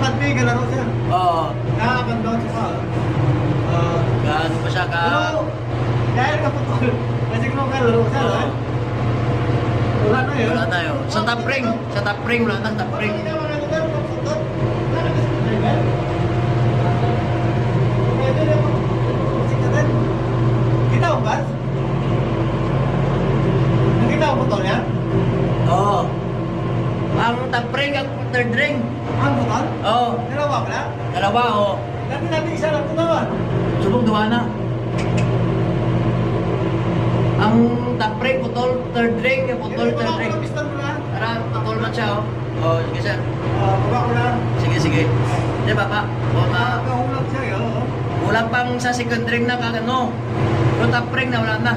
Nakakadmi, galaro siya. Oo. Nakakandon siya. Gaano pa siya ka... Pero, dahil kaputol, kasi kung galaro siya, Oo. wala na yun. Wala tayo. Sa top ring. Sa top ring, wala na top ring. Hindi naman ano pero kaputol. Wala na sa driver. Pwede na mo. Sikatan. Kita mo ba? Nakita mo putol yan? Oo. Ang top ring, ang third ring. Ang putol? Oo. Dalawa pala? Dalawa, oo. Dati natin isa lang putawan. Subong duha na. Ang top ring, putol, third ring, putol, third ring. Piston mo lang. Para putol man siya, oh. Oo, sige sir. Baba ko lang. Sige, sige. Di ba pa? O, Kahulog siya, oo. Wala pang sa second ring na kagano. Pero top ring na wala na.